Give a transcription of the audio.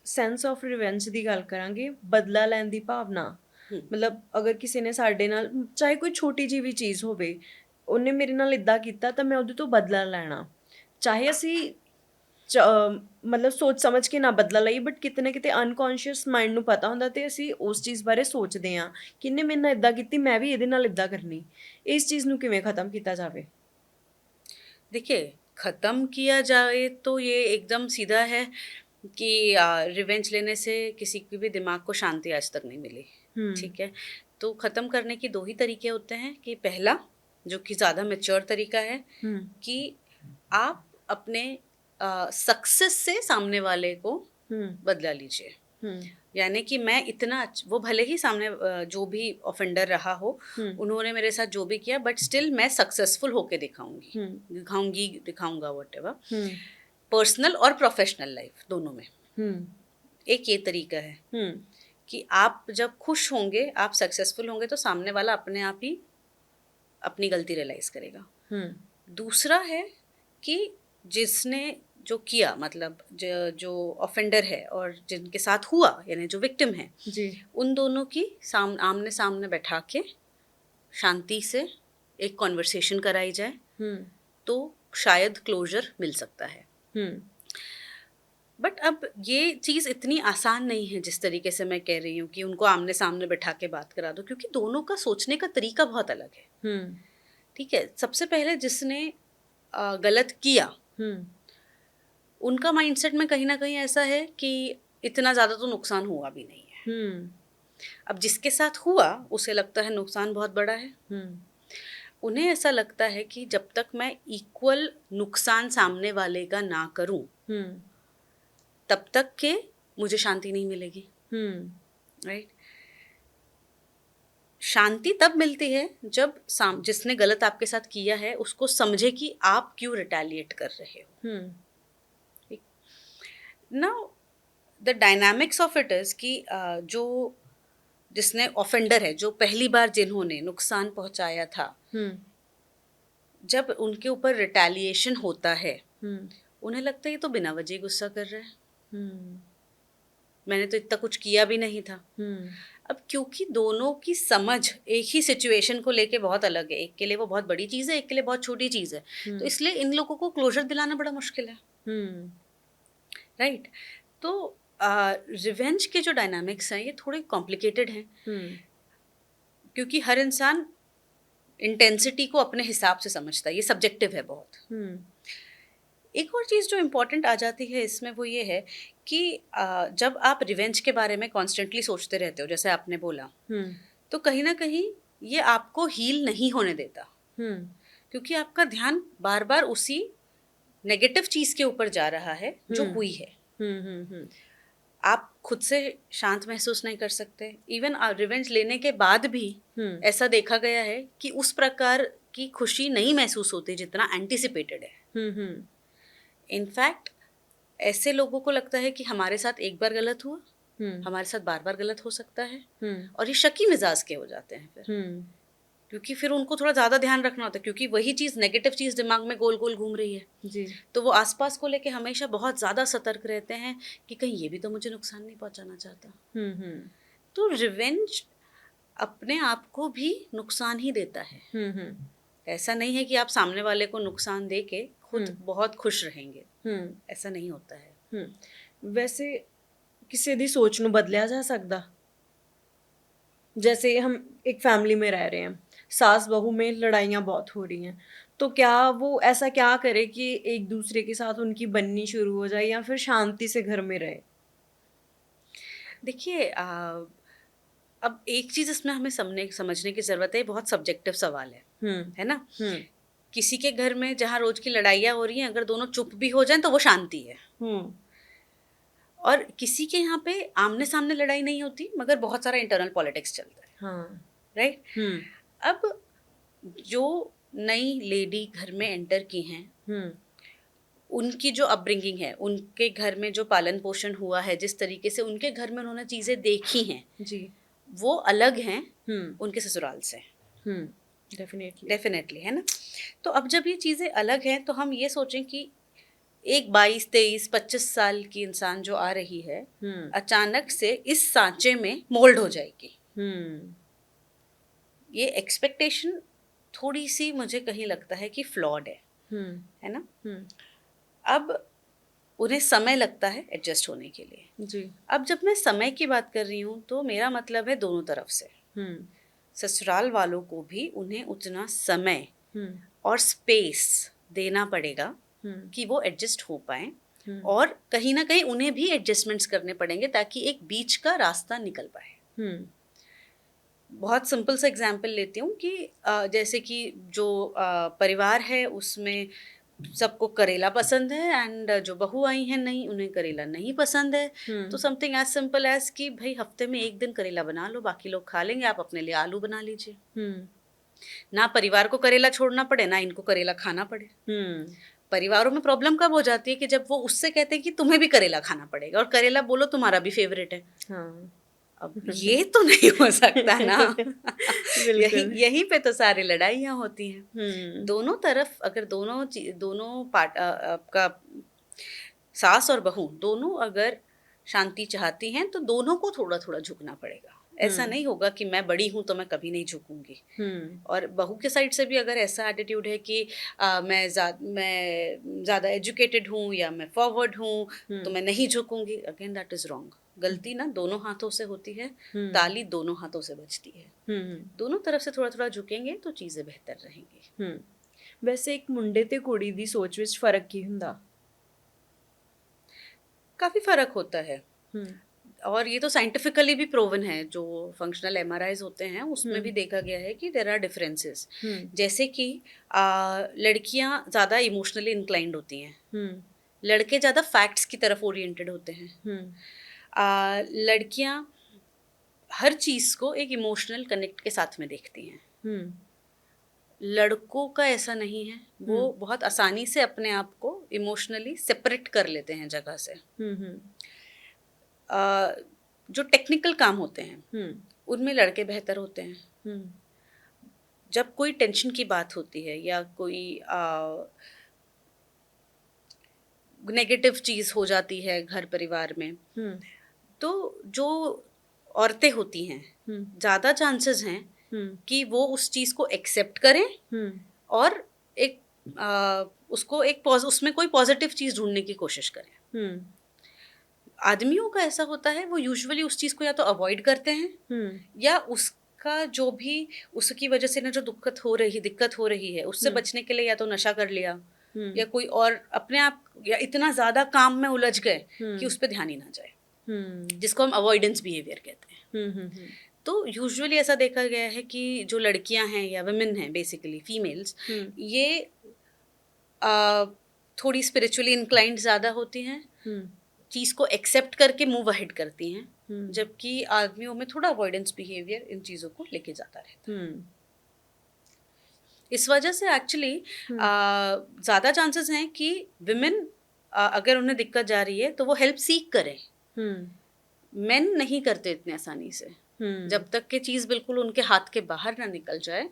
Sense of revenge ਦੀ ਗੱਲ ਕਰਾਂਗੇ, ਬਦਲਾ ਲੈਣ ਦੀ ਭਾਵਨਾ। ਮਤਲਬ ਅਗਰ ਕਿਸੇ ਨੇ ਸਾਡੇ ਨਾਲ, ਚਾਹੇ ਕੋਈ ਛੋਟੀ ਜਿਹੀ ਵੀ ਚੀਜ਼ ਹੋਵੇ, ਉਹਨੇ ਮੇਰੇ ਨਾਲ ਇੱਦਾਂ ਕੀਤਾ ਤਾਂ ਮੈਂ ਉਹਦੇ ਤੋਂ ਬਦਲਾ ਲੈਣਾ। ਚਾਹੇ ਅਸੀਂ ਮਤਲਬ ਸੋਚ ਸਮਝ ਕੇ ਨਾ ਬਦਲਾ ਲਈਏ, ਬਟ ਕਿਤੇ ਨਾ ਕਿਤੇ ਅਨਕੌਂਸ਼ੀਅਸ ਮਾਈਂਡ ਨੂੰ ਪਤਾ ਹੁੰਦਾ ਅਤੇ ਅਸੀਂ ਉਸ ਚੀਜ਼ ਬਾਰੇ ਸੋਚਦੇ ਹਾਂ ਕਿ ਇਹਨੇ ਮੇਰੇ ਨਾਲ ਇੱਦਾਂ ਕੀਤੀ, ਮੈਂ ਵੀ ਇਹਦੇ ਨਾਲ ਇੱਦਾਂ ਕਰਨੀ। ਇਸ ਚੀਜ਼ ਨੂੰ ਕਿਵੇਂ ख़त्म ਕੀਤਾ ਜਾਵੇ? देखिए, ख़त्म किया जाए तो ये एकदम सीधा है कि रिवेंज लेने से किसी के भी दिमाग को शांति आज तक नहीं मिली। ठीक है? तो ख़त्म करने के 2 ही तरीके होते हैं कि पहला, जो कि ज़्यादा मैच्योर तरीका है, कि आप अपने सक्सेस से सामने वाले को बदला लीजिए। यानी कि मैं इतना वो भले ही सामने जो भी ऑफेंडर रहा हो, उन्होंने मेरे साथ जो भी किया, बट स्टिल मैं सक्सेसफुल होके दिखाऊंगा व्हाटएवर, पर्सनल और प्रोफेशनल लाइफ दोनों में। एक ये तरीका है कि आप जब खुश होंगे, आप सक्सेसफुल होंगे, तो सामने वाला अपने आप ही अपनी गलती रियलाइज करेगा। दूसरा है कि जिसने जो किया, मतलब जो ऑफेंडर है और जिनके साथ हुआ, यानी जो विक्टिम है जी, उन दोनों की आमने सामने बैठा के शांति से एक कॉन्वर्सेशन कराई जाए तो शायद क्लोजर मिल सकता है। बट अब ये चीज़ इतनी आसान नहीं है जिस तरीके से मैं कह रही हूँ कि उनको आमने सामने बैठा के बात करा दो, क्योंकि दोनों का सोचने का तरीका बहुत अलग है। ठीक है? सबसे पहले जिसने गलत किया, उनका माइंडसेट में कहीं ना कहीं ऐसा है कि इतना ज़्यादा तो नुकसान हुआ भी नहीं है। अब जिसके साथ हुआ उसे लगता है नुकसान बहुत बड़ा है। उन्हें ऐसा लगता है कि जब तक मैं इक्वल नुकसान सामने वाले का ना करूं, तब तक के मुझे शांति नहीं मिलेगी। राइट? शांति तब मिलती है जब जिसने गलत आपके साथ किया है उसको समझे कि आप क्यों रिटेलिएट कर रहे हो। Now the dynamics of it is कि जो जिसने ऑफेंडर है, जो पहली बार जिन्होंने नुकसान पहुंचाया था, जब उनके ऊपर रिटेलिएशन होता है, उन्हें लगता है ये तो बिना वजह गुस्सा कर रहा है, मैंने तो इतना कुछ किया भी नहीं था। अब क्योंकि दोनों की समझ एक ही सिचुएशन को लेके बहुत अलग है, एक के लिए वो बहुत बड़ी चीज़ है, एक के लिए बहुत छोटी चीज़ है, तो इसलिए इन लोगों को क्लोजर दिलाना बड़ा मुश्किल है। राइट? तो रिवेंज के जो डायनामिक्स हैं ये थोड़े कॉम्प्लिकेटेड हैं, क्योंकि हर इंसान इंटेंसिटी को अपने हिसाब से समझता है, ये सब्जेक्टिव है बहुत। एक और चीज़ जो इम्पोर्टेंट आ जाती है इसमें वो ये है कि जब आप रिवेंज के बारे में कॉन्स्टेंटली सोचते रहते हो, जैसे आपने बोला, तो कहीं ना कहीं ये आपको हील नहीं होने देता, क्योंकि आपका ध्यान बार बार उसी नेगेटिव चीज़ के ऊपर जा रहा है जो हुई है। आप खुद से शांत महसूस नहीं कर सकते। इवन रिवेंज लेने के बाद भी ऐसा देखा गया है कि उस प्रकार की खुशी नहीं महसूस होती जितना एंटिसिपेटेड है। इनफैक्ट ऐसे लोगों को लगता है कि हमारे साथ एक बार गलत हुआ, हमारे साथ बार बार गलत हो सकता है, और ये शकी मिजाज के हो जाते हैं फिर, क्योंकि फिर उनको थोड़ा ज़्यादा ध्यान रखना होता है, क्योंकि वही चीज़, नेगेटिव चीज़ दिमाग में गोल गोल घूम रही है जी। तो वो आसपास को लेके हमेशा बहुत ज़्यादा सतर्क रहते हैं कि कहीं ये भी तो मुझे नुकसान नहीं पहुंचाना चाहता। तो रिवेंज अपने आप को भी नुकसान ही देता है। ऐसा नहीं है कि आप सामने वाले को नुकसान दे के खुद बहुत खुश रहेंगे, ऐसा नहीं होता है। वैसे किसी दी सोच नूं बदलिया जा सकदा? जैसे हम एक फैमिली में रह रहे हैं, सास बहू में लड़ाइयाँ बहुत हो रही हैं, तो क्या वो ऐसा क्या करे कि एक दूसरे के साथ उनकी बननी शुरू हो जाए या फिर शांति से घर में रहे? देखिए, अब एक चीज़ इसमें हमें समझने की ज़रूरत है, बहुत सब्जेक्टिव सवाल है ना? किसी के घर में जहाँ रोज की लड़ाइयाँ हो रही हैं, अगर दोनों चुप भी हो जाएं तो वो शांति है। और किसी के यहाँ पे आमने सामने लड़ाई नहीं होती, मगर बहुत सारा इंटरनल पॉलिटिक्स चलता है। राइट? अब जो नई लेडी घर में एंटर की हैं, उनकी जो अपब्रिंगिंग है, उनके घर में जो पालन पोषण हुआ है, जिस तरीके से उनके घर में उन्होंने चीज़ें देखी हैं जी, वो अलग हैं उनके ससुराल से। डेफिनेटली है ना? तो अब जब ये चीज़ें अलग हैं तो हम ये सोचें कि एक 22, 23, 25 साल की इंसान जो आ रही है अचानक से इस सांचे में मोल्ड हो जाएगी। ये एक्सपेक्टेशन थोड़ी सी मुझे कहीं लगता है कि फ्लॉड है ना। अब उन्हें समय लगता है एडजस्ट होने के लिए जी। अब जब मैं समय की बात कर रही हूँ तो मेरा मतलब है दोनों तरफ से। ससुराल वालों को भी उन्हें उतना समय और स्पेस देना पड़ेगा कि वो एडजस्ट हो पाए, और कहीं ना कहीं उन्हें भी एडजस्टमेंट्स करने पड़ेंगे ताकि एक बीच का रास्ता निकल पाए। बहुत सिंपल सा एग्जांपल लेती हूँ कि जैसे कि जो परिवार है उसमें सबको करेला पसंद है एंड जो बहू आई हैं नहीं उन्हें करेला नहीं पसंद है। तो समथिंग एज सिंपल एज कि भाई हफ्ते में एक दिन करेला बना लो, बाकी लोग खा लेंगे, आप अपने लिए आलू बना लीजिए। ना परिवार को करेला छोड़ना पड़े ना इनको करेला खाना पड़े। परिवारों में प्रॉब्लम कब हो जाती है कि जब वो उससे कहते हैं कि तुम्हें भी करेला खाना पड़ेगा, और करेला बोलो तुम्हारा भी फेवरेट है। अब ये तो नहीं हो सकता ना। यहीं पे तो सारी लड़ाइयाँ होती हैं। दोनों तरफ अगर दोनों पार्ट आपका सास और बहू दोनों अगर शांति चाहती हैं तो दोनों को थोड़ा थोड़ा झुकना पड़ेगा। ऐसा नहीं होगा कि मैं बड़ी हूं तो मैं कभी नहीं झुकूंगी। और बहू के साइड से भी अगर ऐसा एटीट्यूड है कि मैं ज़्यादा एजुकेटेड हूँ या मैं फॉरवर्ड हूँ तो मैं नहीं झुकूंगी, अगेन दैट इज़ रॉन्ग। गलती ना दोनों हाथों से होती है, ताली दोनों हाथों से बजती है। दोनों तरफ से थोड़ा थोड़ा झुकेंगे तो चीज़ें बेहतर रहेंगी। वैसे एक मुंडे ते कुड़ी दी सोच विच फर्क की हुंदा? काफ़ी फ़र्क होता है, और ये तो साइंटिफिकली भी प्रूवन है। जो फंक्शनल MRIs होते हैं उसमें भी देखा गया है कि देयर आर डिफरेंसेस। जैसे कि लड़कियां ज़्यादा इमोशनली इंक्लाइंड होती हैं, लड़के ज़्यादा फैक्ट्स की तरफ ओरिएंटेड होते हैं। लड़कियां हर चीज़ को एक इमोशनल कनेक्ट के साथ में देखती हैं। लड़कों का ऐसा नहीं है, वो बहुत आसानी से अपने आप को इमोशनली सेपरेट कर लेते हैं जगह से। जो टेक्निकल काम होते हैं उनमें लड़के बेहतर होते हैं। जब कोई टेंशन की बात होती है या कोई नेगेटिव चीज़ हो जाती है घर परिवार में, तो जो औरतें होती हैं ज़्यादा चांसेस हैं कि वो उस चीज़ को एक्सेप्ट करें और एक उसमें कोई पॉजिटिव चीज़ ढूंढने की कोशिश करें। आदमियों का ऐसा होता है, वो यूजुअली उस चीज़ को या तो अवॉइड करते हैं या उसका जो भी उसकी वजह से ना जो दिक्कत हो रही है उससे बचने के लिए या तो नशा कर लिया या कोई और अपने आप या इतना ज़्यादा काम में उलझ गए कि उस पर ध्यान ही ना जाए, जिसको हम अवॉइडेंस बिहेवियर कहते हैं। तो यूजुअली ऐसा देखा गया है कि जो लड़कियां हैं या वुमेन हैं, बेसिकली फीमेल्स, ये थोड़ी स्पिरिचुअली इंक्लाइंड ज़्यादा होती हैं, चीज़ को एक्सेप्ट करके मूव अहेड करती हैं, जबकि आदमियों में थोड़ा अवॉइडेंस बिहेवियर इन चीज़ों को लेके जाता रहता है। इस वजह से एक्चुअली ज़्यादा चांसेस हैं कि विमेन अगर उन्हें दिक्कत जा रही है तो वो हेल्प सीख करें। मेन नहीं करते इतने आसानी से, जब तक कि चीज़ बिल्कुल उनके हाथ के बाहर ना निकल जाए